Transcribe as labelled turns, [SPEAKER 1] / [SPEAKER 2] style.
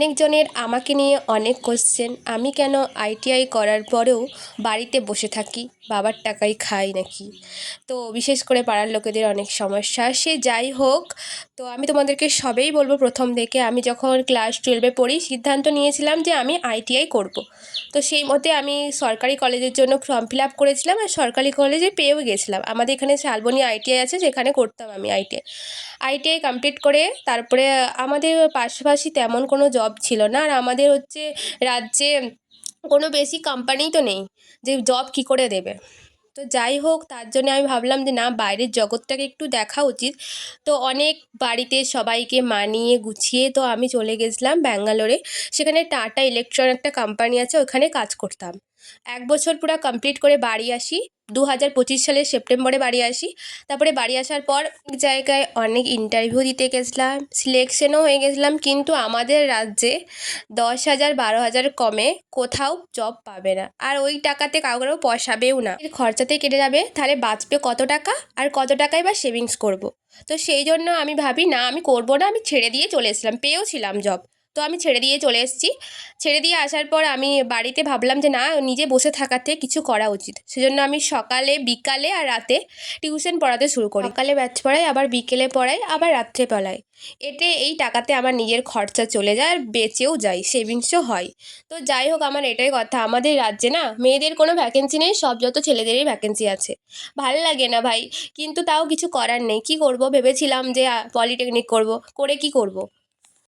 [SPEAKER 1] অনেকজনের আমাকে নিয়ে অনেক কোশ্চেন, আমি কেন আইটিআই করার পরেও বাড়িতে বসে থাকি, বাবার টাকায় খাই নাকি। তো বিশেষ করে পাড়ার লোকেদের অনেক সমস্যা, সে যাই হোক। তো আমি তোমাদেরকে সবেই বলবো। প্রথম থেকে আমি যখন ক্লাস 12-এ পড়ি সিদ্ধান্ত নিয়েছিলাম যে আমি আইটিআই করব। তো সেই মতে আমি সরকারি কলেজের জন্য ফর্ম ফিল আপ করেছিলাম আর সরকারি কলেজে পেয়েও গেছিলাম। আমাদের এখানে শালবনী আইটিআই আছে, যেখানে করতাম আমি আইটিআই কমপ্লিট করে তারপরে আমাদের পাশাপাশি তেমন কোনো জব ছিল না। আর আমাদের রাজ্যে কোনো বেশি কোম্পানিই তো নেই যে জব কী করে দেবে। তো যাই হোক, তার জন্য আমি ভাবলাম যে না, বাইরের জগৎটাকে একটু দেখা উচিত। তো অনেক বাড়িতে সবাইকে মানিয়ে গুছিয়ে তো আমি চলে গেছিলাম ব্যাঙ্গালোরে। সেখানে টাটা ইলেকট্রন একটা কোম্পানি আছে, ওখানে কাজ করতাম। 1 বছর পুরো কমপ্লিট করে বাড়ি আসি। 2025 সালের সেপ্টেম্বরে বাড়ি আসি। তারপরে বাড়ি আসার পর এক জায়গায় অনেক ইন্টারভিউ দিতে গেছিলাম, সিলেকশনও হয়ে গেছিলাম, কিন্তু আমাদের রাজ্যে 10,000 12,000 কমে কোথাও জব পাবে না। আর ওই টাকাতে কাউকেও পোষাবেও না, এর খরচাতে কেটে যাবে, তাহলে বাঁচবে কত টাকা, আর কত টাকাই বা সেভিংস করব। তো সেই জন্য আমি ভাবি না, আমি করব না, আমি ছেড়ে দিয়ে চলে এসেছিলাম, পেয়েও ছিলাম জব। তো আমি ছেড়ে দিয়ে চলে এসেছি। ছেড়ে দিয়ে আসার পর আমি বাড়িতে ভাবলাম যে না, নিজে বসে থাকার থেকে কিছু করা উচিত। সেজন্য আমি সকালে, বিকালে আর রাতে টিউশন পড়াতে শুরু করি। সকালে ব্যাচ পড়াই, আবার বিকেলে পড়াই, আবার রাত্রে পড়াই। এই টাকাতে আমার নিজের খরচা চলে যায় আর বেঁচেও যায়, সেভিংসও হয়। তো যাই হোক, আমার এটাই কথা, আমাদের রাজ্যে না মেয়েদের কোনো ভ্যাকেন্সি নেই, সব যত ছেলেদেরই ভ্যাকেন্সি আছে। ভাল লাগে না ভাই, কিন্তু তাও কিছু করার নেই। কি করব, ভেবেছিলাম যে পলিটেকনিক করব, করে কি করব।